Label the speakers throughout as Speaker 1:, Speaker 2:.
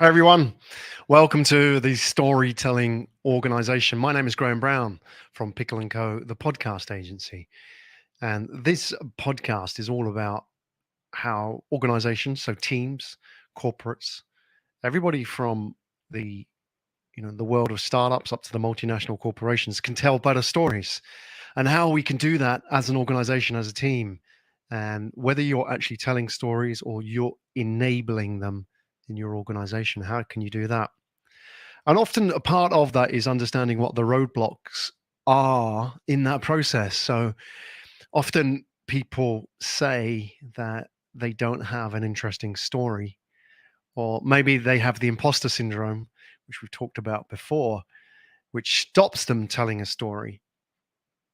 Speaker 1: Hi, everyone. Welcome to the Storytelling Organization. My name is Graham Brown from Pickle and Co, the podcast agency. And this podcast is all about how organizations, so teams, corporates, everybody from the the world of startups up to the multinational corporations can tell better stories, and how we can do that as an organization, as a team, and whether you're actually telling stories or you're enabling them in your organization. How can you do that? And often a part of that is understanding what the roadblocks are in that process. So often people say that they don't have an interesting story, or maybe they have the imposter syndrome, which we've talked about before, which stops them telling a story.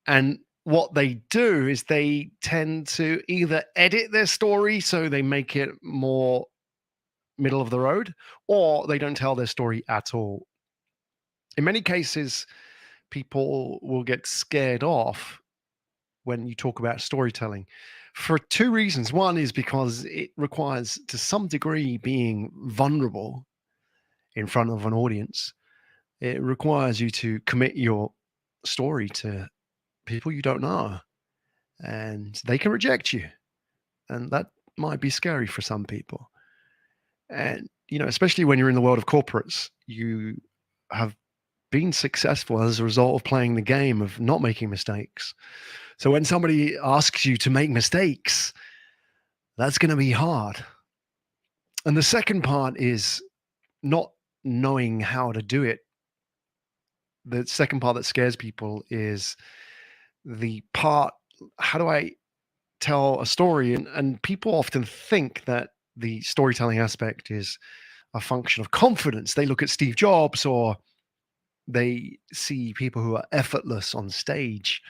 Speaker 1: And what they do is they tend to either edit their story so they make it more middle of the road, or they don't tell their story at all. In many cases, people will get scared off when you talk about storytelling for two reasons. One is because it requires, to some degree, being vulnerable in front of an audience. It requires you to commit your story to people you don't know, and they can reject you. And that might be scary for some people. And, especially when you're in the world of corporates, you have been successful as a result of playing the game of not making mistakes. So when somebody asks you to make mistakes, that's going to be hard. And the second part is not knowing how to do it. The second part that scares people is the part, how do I tell a story? And people often think that the storytelling aspect is a function of confidence. They look at Steve Jobs, or they see people who are effortless on stage,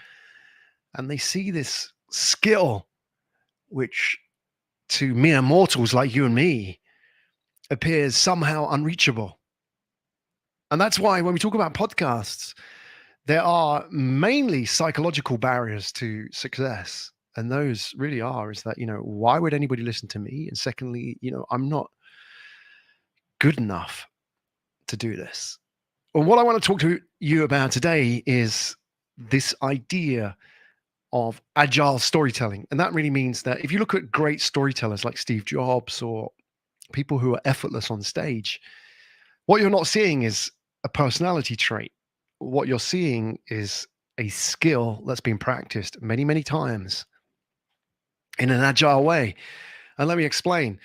Speaker 1: and they see this skill, which to mere mortals like you and me appears somehow unreachable. And that's why when we talk about podcasts, there are mainly psychological barriers to success. And those really are, is that, why would anybody listen to me? And secondly, I'm not good enough to do this. Well, what I want to talk to you about today is this idea of agile storytelling. And that really means that if you look at great storytellers like Steve Jobs, or people who are effortless on stage, what you're not seeing is a personality trait. What you're seeing is a skill that's been practiced many, many times in an agile way. And let me explain.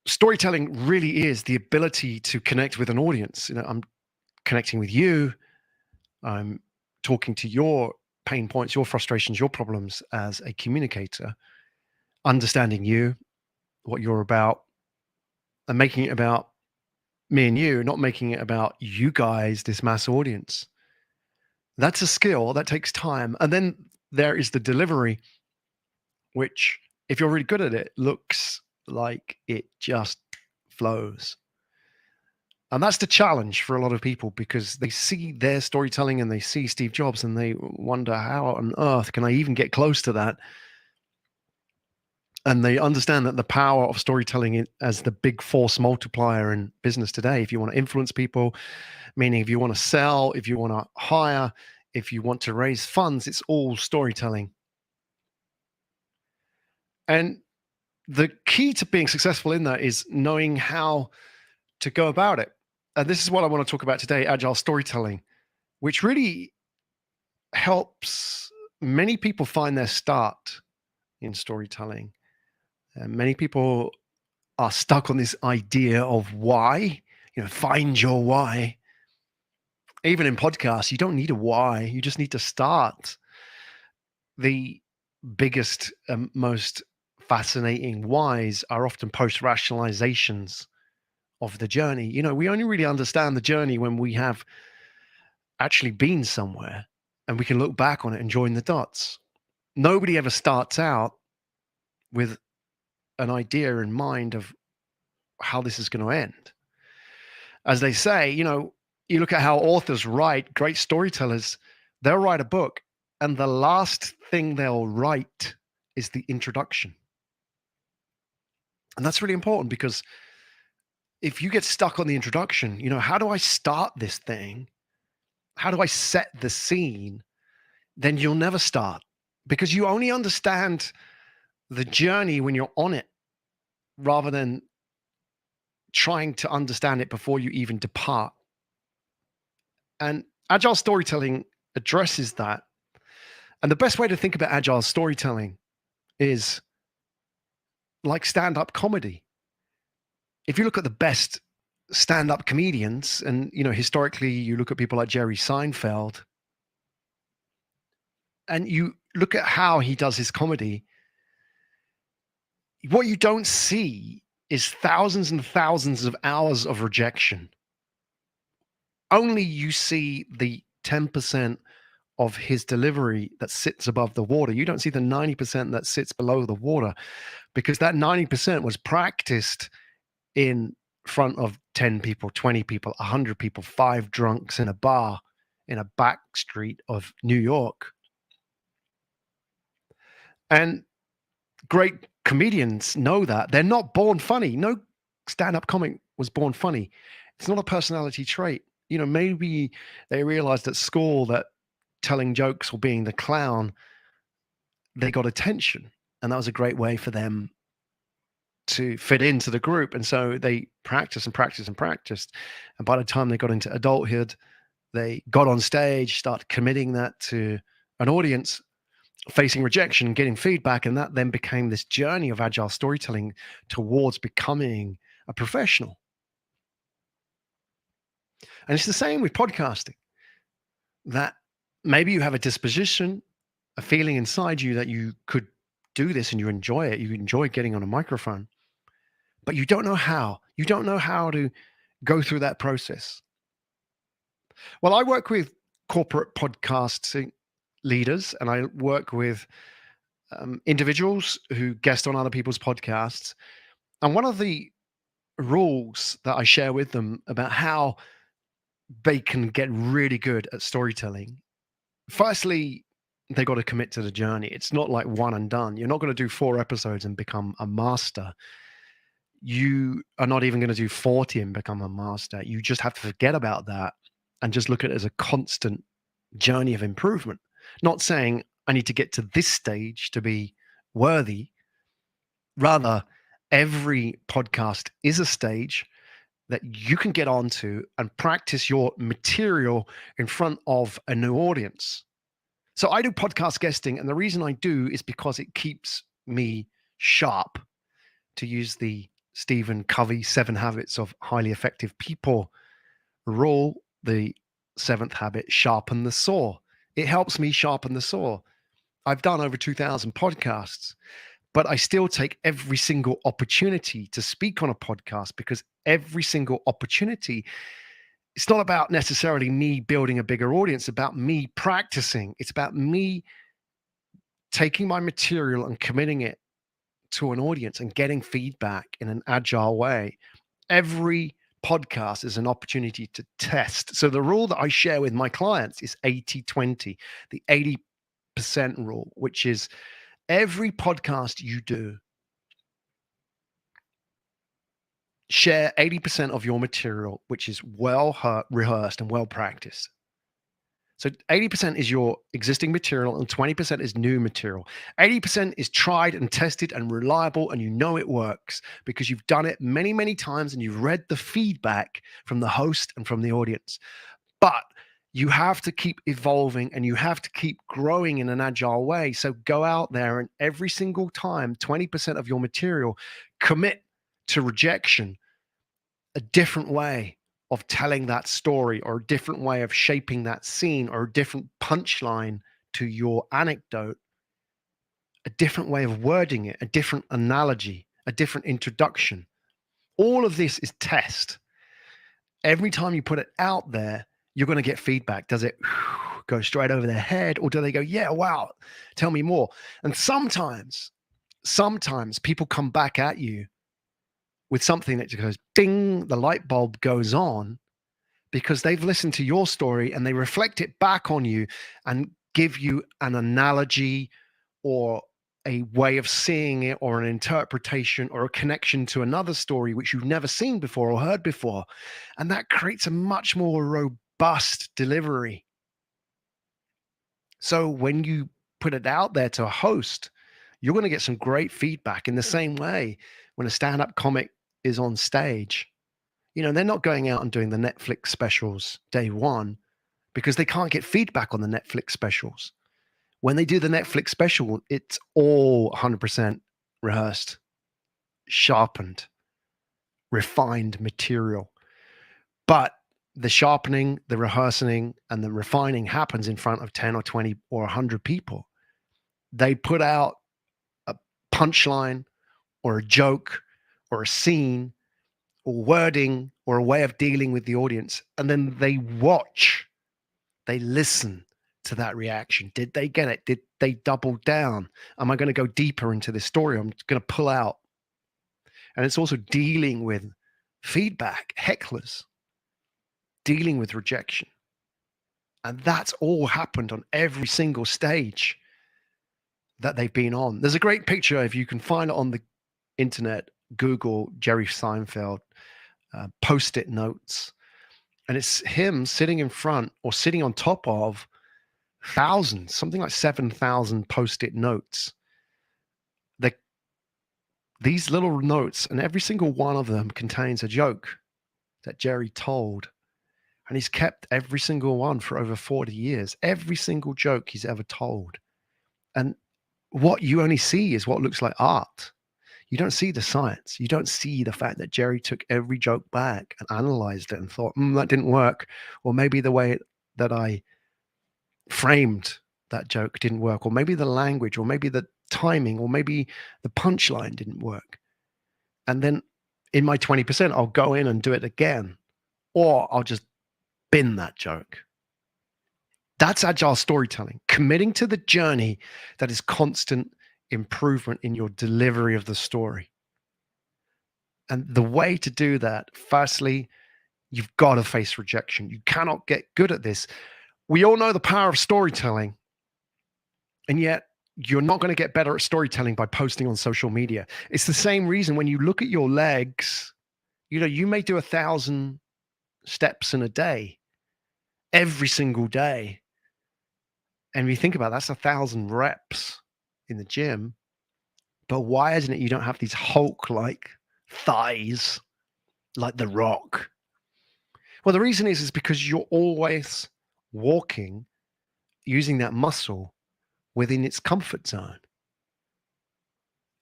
Speaker 1: Storytelling really is the ability to connect with an audience. I'm connecting with you. I'm talking to your pain points, your frustrations, your problems as a communicator, understanding you, what you're about, and making it about me and you, not making it about you guys, this mass audience. That's a skill that takes time. And then there is the delivery, which, if you're really good at it, looks like it just flows. And that's the challenge for a lot of people, because they see their storytelling and they see Steve Jobs and they wonder, how on earth can I even get close to that? And they understand that the power of storytelling as the big force multiplier in business today. If you want to influence people, meaning if you want to sell, if you want to hire, if you want to raise funds, it's all storytelling. And the key to being successful in that is knowing how to go about it. And this is what I want to talk about today, agile storytelling, which really helps many people find their start in storytelling. And many people are stuck on this idea of why, find your why. Even in podcasts, you don't need a why, you just need to start. The biggest, most fascinating whys are often post rationalizations of the journey. We only really understand the journey when we have actually been somewhere and we can look back on it and join the dots. Nobody ever starts out with an idea in mind of how this is going to end. As they say, you look at how authors write, great storytellers, they'll write a book, and the last thing they'll write is the introduction. And that's really important, because if you get stuck on the introduction, how do I start this thing? How do I set the scene? Then you'll never start, because you only understand the journey when you're on it, rather than trying to understand it before you even depart. And agile storytelling addresses that. And the best way to think about agile storytelling is like stand-up comedy. If you look at the best stand-up comedians, and historically you look at people like Jerry Seinfeld, and you look at how he does his comedy, what you don't see is thousands and thousands of hours of rejection. Only you see the 10% of his delivery that sits above the water. You don't see the 90% that sits below the water, because that 90% was practiced in front of 10 people, 20 people, 100 people, 5 drunks in a bar in a back street of New York. And great comedians know that. They're not born funny. No stand-up comic was born funny. It's not a personality trait. Maybe they realized at school that telling jokes or being the clown, they got attention. And that was a great way for them to fit into the group. And so they practiced and practiced and practiced. And by the time they got into adulthood, they got on stage, started committing that to an audience, facing rejection, getting feedback. And that then became this journey of agile storytelling towards becoming a professional. And it's the same with podcasting, that maybe you have a disposition, a feeling inside you that you could do this and you enjoy it. You enjoy getting on a microphone, but you don't know how. You don't know how to go through that process. Well, I work with corporate podcasting leaders, and I work with individuals who guest on other people's podcasts. And one of the rules that I share with them about how they can get really good at storytelling, firstly, they got to commit to the journey. It's not like one and done. You're not going to do 4 episodes and become a master. You are not even going to do 40 and become a master. You just have to forget about that and just look at it as a constant journey of improvement. Not saying I need to get to this stage to be worthy. Rather, every podcast is a stage that you can get onto and practice your material in front of a new audience. So I do podcast guesting, and the reason I do is because it keeps me sharp, to use the Stephen Covey 7 Habits of Highly Effective People rule. The 7th habit: sharpen the saw. It helps me sharpen the saw. I've done over 2,000 podcasts, but I still take every single opportunity to speak on a podcast, because every single opportunity, it's not about necessarily me building a bigger audience, it's about me practicing. It's about me taking my material and committing it to an audience and getting feedback in an agile way. Every podcast is an opportunity to test. So the rule that I share with my clients is 80-20, the 80% rule, which is every podcast you do, share 80% of your material, which is well rehearsed and well practiced. So 80% is your existing material and 20% is new material. 80% is tried and tested and reliable, and you know it works because you've done it many, many times and you've read the feedback from the host and from the audience. But you have to keep evolving and you have to keep growing in an agile way. So go out there and every single time, 20% of your material, commit to rejection, a different way of telling that story, or a different way of shaping that scene, or a different punchline to your anecdote, a different way of wording it, a different analogy, a different introduction. All of this is test. Every time you put it out there, you're going to get feedback. Does it go straight over their head, or do they go, yeah, wow, tell me more? And sometimes people come back at you with something that just goes ding, the light bulb goes on, because they've listened to your story and they reflect it back on you and give you an analogy or a way of seeing it or an interpretation or a connection to another story which you've never seen before or heard before. And that creates a much more robust delivery. So when you put it out there to a host, you're going to get some great feedback in the same way when a stand-up comic is on stage. They're not going out and doing the Netflix specials day one because they can't get feedback on the Netflix specials. When they do the Netflix special, it's all 100% rehearsed, sharpened, refined material. But the sharpening, the rehearsing, and the refining happens in front of 10 or 20 or 100 people. They put out a punchline or a joke or a scene or wording or a way of dealing with the audience, and then they watch, they listen to that reaction. Did they get it? Did they double down? Am I going to go deeper into this story? I'm going to pull out. And it's also dealing with feedback, hecklers, dealing with rejection. And that's all happened on every single stage that they've been on. There's a great picture, if you can find it on the internet, Google Jerry Seinfeld post-it notes. And it's him sitting in front or sitting on top of thousands, something like 7,000 post-it notes. These little notes, and every single one of them contains a joke that Jerry told. And he's kept every single one for over 40 years, every single joke he's ever told. And what you only see is what looks like art. You don't see the science. You don't see the fact that Jerry took every joke back and analyzed it and thought, that didn't work. Or maybe the way that I framed that joke didn't work. Or maybe the language, or maybe the timing, or maybe the punchline didn't work. And then in my 20%, I'll go in and do it again. Or I'll just bin that joke. That's agile storytelling, committing to the journey that is constant improvement in your delivery of the story. And the way to do that, firstly, you've got to face rejection. You cannot get good at this. We all know the power of storytelling, and yet you're not going to get better at storytelling by posting on social media. It's the same reason when you look at your legs, you may do 1,000 steps in a day, every single day. And if you think about it, that's 1,000 reps in the gym. But why isn't it you don't have these Hulk-like thighs like The Rock? Well, the reason is because you're always walking using that muscle within its comfort zone.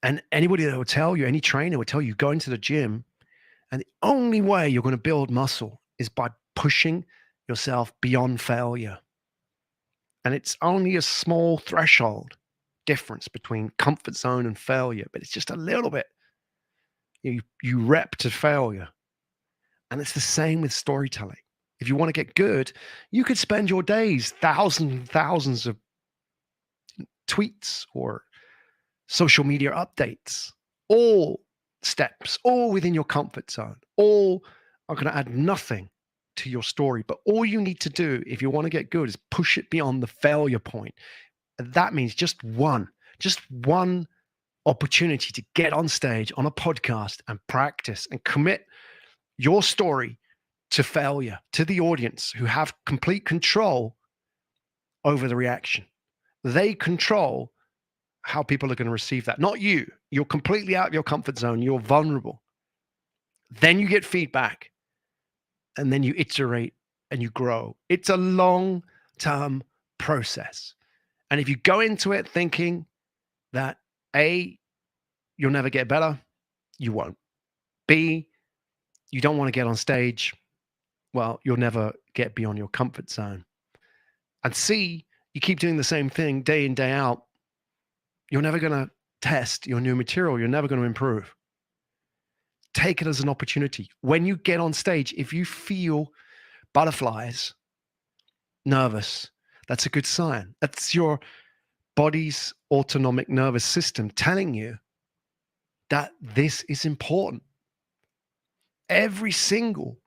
Speaker 1: And anybody that will tell you, any trainer will tell you, go into the gym, and the only way you're going to build muscle is by pushing yourself beyond failure. And it's only a small threshold difference between comfort zone and failure, but it's just a little bit. You rep to failure. And it's the same with storytelling. If you want to get good, you could spend your days thousands and thousands of tweets or social media updates, all steps, all within your comfort zone, all are going to add nothing to your story. But all you need to do if you want to get good is push it beyond the failure point. And that means just one opportunity to get on stage on a podcast and practice and commit your story to failure, to the audience who have complete control over the reaction. They control how people are going to receive that, not you. You're completely out of your comfort zone. You're vulnerable. Then you get feedback, and then you iterate and you grow. It's a long-term process. And if you go into it thinking that A, you'll never get better, you won't. B, you don't want to get on stage, well, you'll never get beyond your comfort zone. And C, you keep doing the same thing day in, day out, you're never going to test your new material. You're never going to improve. Take it as an opportunity. When you get on stage, if you feel butterflies, nervous, that's a good sign. That's your body's autonomic nervous system telling you that this is important. Every single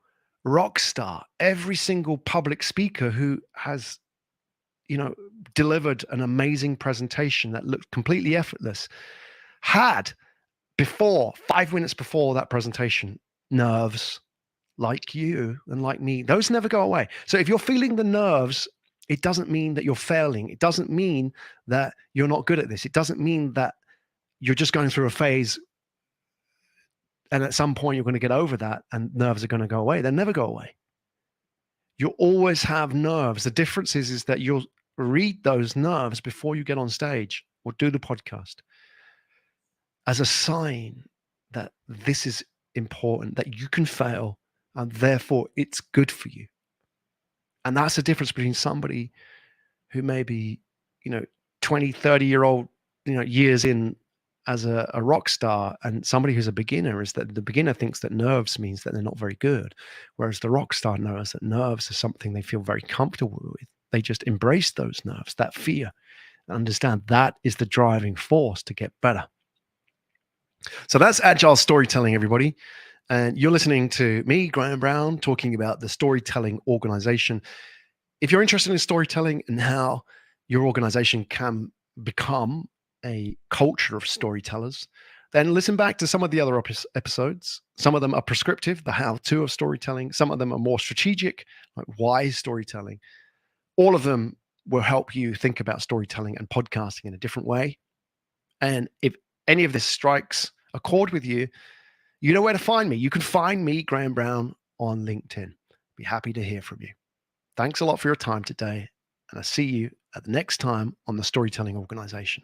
Speaker 1: rock star, every single public speaker who has delivered an amazing presentation that looked completely effortless, had 5 minutes before that presentation, nerves like you and like me. Those never go away. So if you're feeling the nerves, it doesn't mean that you're failing. It doesn't mean that you're not good at this. It doesn't mean that you're just going through a phase and at some point you're going to get over that and nerves are going to go away. They never go away. You'll always have nerves. The difference is that you'll read those nerves before you get on stage or do the podcast as a sign that this is important, that you can fail, and therefore it's good for you. And that's the difference between somebody who may be, 20, 30-year-old, years in as a rock star, and somebody who's a beginner, is that the beginner thinks that nerves means that they're not very good. Whereas the rock star knows that nerves are something they feel very comfortable with. They just embrace those nerves, that fear, and understand that is the driving force to get better. So that's Agile Storytelling, everybody. And you're listening to me, Graham Brown, talking about the storytelling organization. If you're interested in storytelling and how your organization can become a culture of storytellers, then listen back to some of the other episodes. Some of them are prescriptive, the how-to of storytelling. Some of them are more strategic, like why storytelling. All of them will help you think about storytelling and podcasting in a different way. And if any of this strikes a chord with you, you know where to find me. You can find me, Graham Brown, on LinkedIn. Be happy to hear from you. Thanks a lot for your time today, and I'll see you at the next time on the Storytelling Organization.